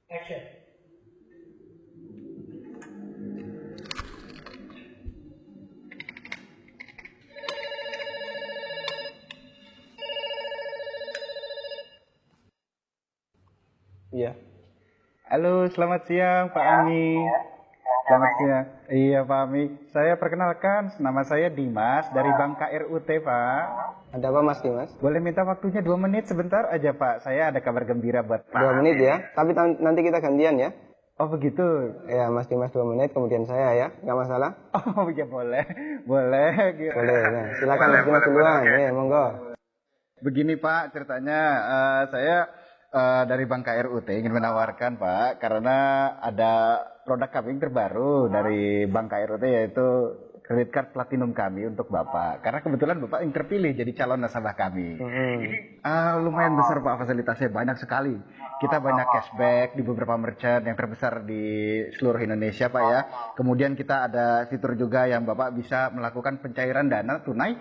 Action. Iya. Halo, selamat siang Pak Ami. Selamat siang. Iya Pak Ami. Saya perkenalkan, nama saya Dimas dari Bank KRUT Pak. Ada apa Mas Dimas? Boleh minta waktunya 2 menit sebentar aja Pak. Saya ada kabar gembira buat Pak. 2 menit ya, tapi nanti kita gantian ya. Oh begitu. Ya Mas Dimas 2 menit, kemudian saya ya, nggak masalah? Oh ya boleh, boleh. Gitu. Boleh, nah, silakan Mas Dimas duluan, ya monggo. Begini Pak, ceritanya saya dari Bank KRUT ingin menawarkan Pak, karena ada produk kami terbaru dari Bank KRUT yaitu credit card platinum kami untuk Bapak. Karena kebetulan Bapak yang terpilih jadi calon nasabah kami. Lumayan besar Pak, fasilitasnya banyak sekali. Kita banyak cashback di beberapa merchant yang terbesar di seluruh Indonesia Pak ya. Kemudian kita ada fitur juga yang Bapak bisa melakukan pencairan dana tunai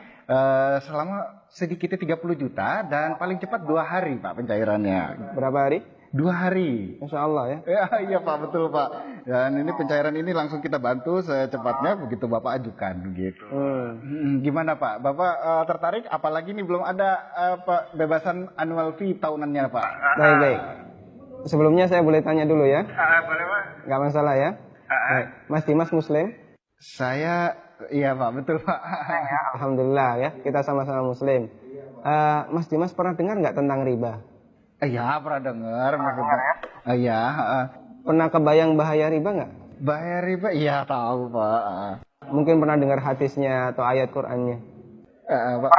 selama sedikitnya 30 juta dan paling cepat 2 hari Pak pencairannya. Berapa hari? 2 hari. Insya Allah ya. Ya, iya Pak, betul Pak. Dan ini pencairan ini langsung kita bantu secepatnya begitu Bapak ajukan gitu. Gimana Pak? Bapak tertarik? Apalagi ini belum ada bebasan annual fee tahunannya Pak. Baik. Sebelumnya saya boleh tanya dulu ya? Boleh Pak. Nggak masalah ya? Baik. Mas Dimas Muslim? Saya, iya Pak, betul Pak. Alhamdulillah ya, kita sama-sama Muslim. Mas Dimas pernah dengar nggak tentang riba? Iya, pernah dengar maksudnya. Iya. Pernah kebayang bahaya riba nggak? Bahaya riba? Iya tahu Pak. Mungkin pernah dengar hadisnya atau ayat Qur'annya. Pak.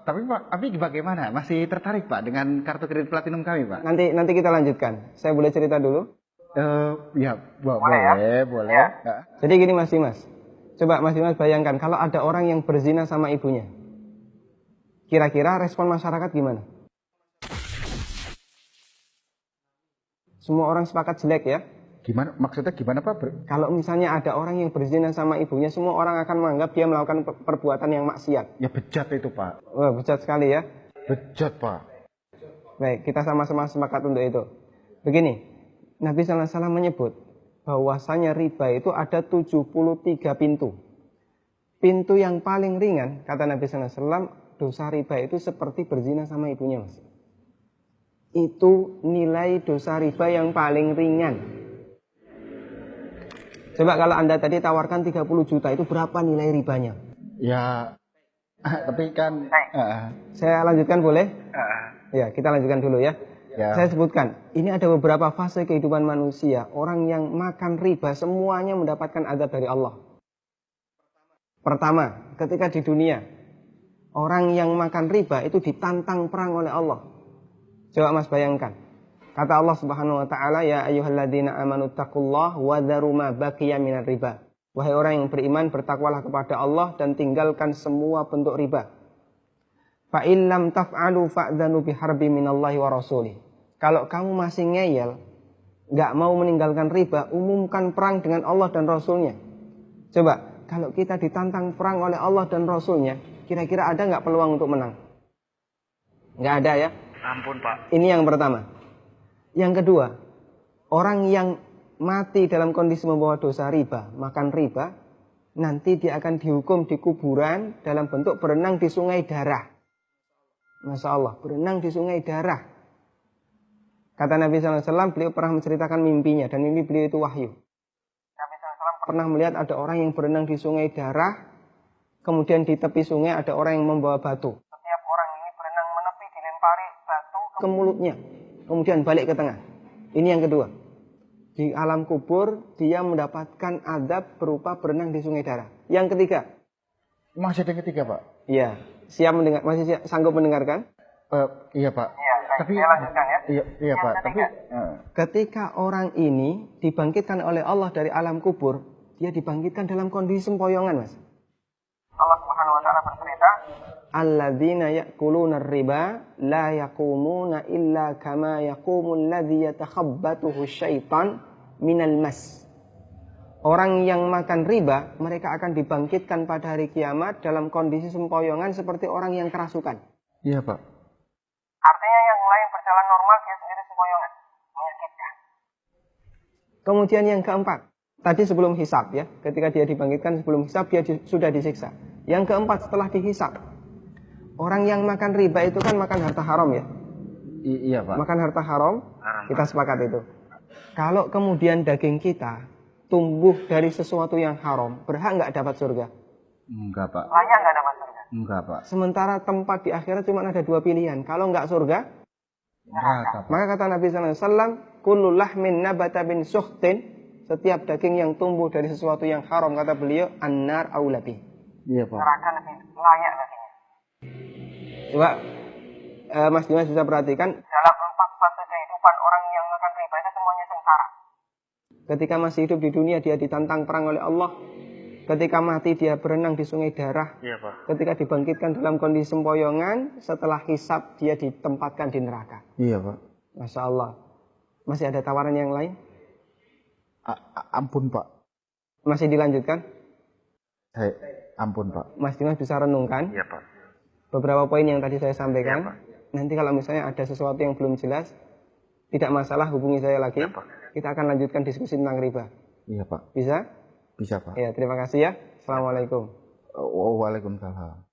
Tapi Pak, bagaimana? Masih tertarik Pak dengan kartu kredit platinum kami Pak? Nanti kita lanjutkan. Saya boleh cerita dulu? Ya, boleh. Ya. Jadi gini Mas Dimas. Coba Mas Dimas bayangkan kalau ada orang yang berzina sama ibunya. Kira-kira respon masyarakat gimana? Semua orang sepakat jelek ya. Gimana? Maksudnya gimana Pak? Kalau misalnya ada orang yang berzina sama ibunya, semua orang akan menganggap dia melakukan perbuatan yang maksiat. Ya bejat itu Pak. Wah, bejat sekali ya. Bejat Pak. Baik, kita sama-sama sepakat untuk itu. Begini, Nabi SAW menyebut bahwasanya riba itu ada 73 pintu. Pintu yang paling ringan, kata Nabi SAW, dosa riba itu seperti berzina sama ibunya Mas. Itu nilai dosa riba yang paling ringan. Coba kalau Anda tadi tawarkan 30 juta, itu berapa nilai ribanya? Ya, tapi kan... Saya lanjutkan boleh? Ya, kita lanjutkan dulu ya. Saya sebutkan, ini ada beberapa fase kehidupan manusia. Orang yang makan riba semuanya mendapatkan azab dari Allah. Pertama, ketika di dunia, orang yang makan riba itu ditantang perang oleh Allah. Coba Mas bayangkan. Kata Allah Subhanahu wa taala, ya ayyuhalladzina amanu taqullaha wa dharu ma baqiya minar riba. Wahai orang yang beriman, bertakwalah kepada Allah dan tinggalkan semua bentuk riba. Fa in lam taf'alu fa'dzanu biharbi minallahi wa rasulih. Kalau kamu masih ngeyel, enggak mau meninggalkan riba, umumkan perang dengan Allah dan Rasulnya. Coba, kalau kita ditantang perang oleh Allah dan Rasulnya, kira-kira ada enggak peluang untuk menang? Enggak ada ya? Ampun Pak. Ini yang pertama. Yang kedua, orang yang mati dalam kondisi membawa dosa riba, makan riba, nanti dia akan dihukum di kuburan dalam bentuk berenang di sungai darah. Masya Allah, berenang di sungai darah. Kata Nabi SAW, beliau pernah menceritakan mimpinya, dan mimpi beliau itu wahyu. Nabi SAW pernah melihat ada orang yang berenang di sungai darah, kemudian di tepi sungai ada orang yang membawa batu. Setiap orang ini berenang menepi dilempari batu ke mulutnya, kemudian balik ke tengah. Ini yang kedua. Di alam kubur, dia mendapatkan azab berupa berenang di sungai darah. Yang ketiga. Masih ada yang ketiga Pak? Iya. Siap mendengar? Masih sanggup mendengarkan? Iya Pak. Iya, tapi saya lanjutkan ya. Iya Pak. Tapi ketika orang ini dibangkitkan oleh Allah dari alam kubur, dia dibangkitkan dalam kondisi sempoyongan, Mas. Allah Subhanahu wa taala bercerita, alladzina ya'kuluna riba la yaqumuna illa kama yaqumul ladzi yatakhabbathu syaitan minal mas. Orang yang makan riba, mereka akan dibangkitkan pada hari kiamat dalam kondisi sempoyongan seperti orang yang kerasukan. Iya, Pak. Artinya yang lain berjalan normal, dia sendiri sempoyongan. Menyakitkan. Kemudian yang keempat, tadi sebelum hisab ya, ketika dia dibangkitkan sebelum hisab, dia sudah disiksa. Yang keempat setelah dihisab, orang yang makan riba itu kan makan harta haram ya. Iya, Pak. Makan harta haram, kita sepakat itu. Kalau kemudian daging kita tumbuh dari sesuatu yang haram, berhak nggak dapat surga? Enggak, Pak. Layak nggak dapat surga? Enggak, Pak. Sementara tempat di akhirat cuma ada dua pilihan. Kalau nggak surga, Neraka, Pak. maka kata Nabi SAW, kullu lahmin nabata bin suhtin, setiap daging yang tumbuh dari sesuatu yang haram, kata beliau, annar aulabi. Iya, Pak. Neraka lebih layak dagingnya. Coba Mas Dimas bisa perhatikan, dalam 4 fase kehidupan orang yang makan riba itu semuanya sengsara. Ketika masih hidup di dunia dia ditantang perang oleh Allah. Ketika mati dia berenang di sungai darah. Iya, Pak. Ketika dibangkitkan dalam kondisi sempoyongan, setelah hisab dia ditempatkan di neraka. Iya, Pak. Masya Allah. Masih ada tawaran yang lain? Ampun, Pak. Masih dilanjutkan? Ampun, Pak. Mas Dimas bisa renungkan Iya, Pak. beberapa poin yang tadi saya sampaikan. Iya, Pak. Nanti kalau misalnya ada sesuatu yang belum jelas, tidak masalah, hubungi saya lagi. Iya, Pak. Kita akan lanjutkan diskusi tentang riba. Iya, Pak. Bisa? Bisa, Pak. Ya, terima kasih ya. Assalamualaikum. Waalaikumsalam.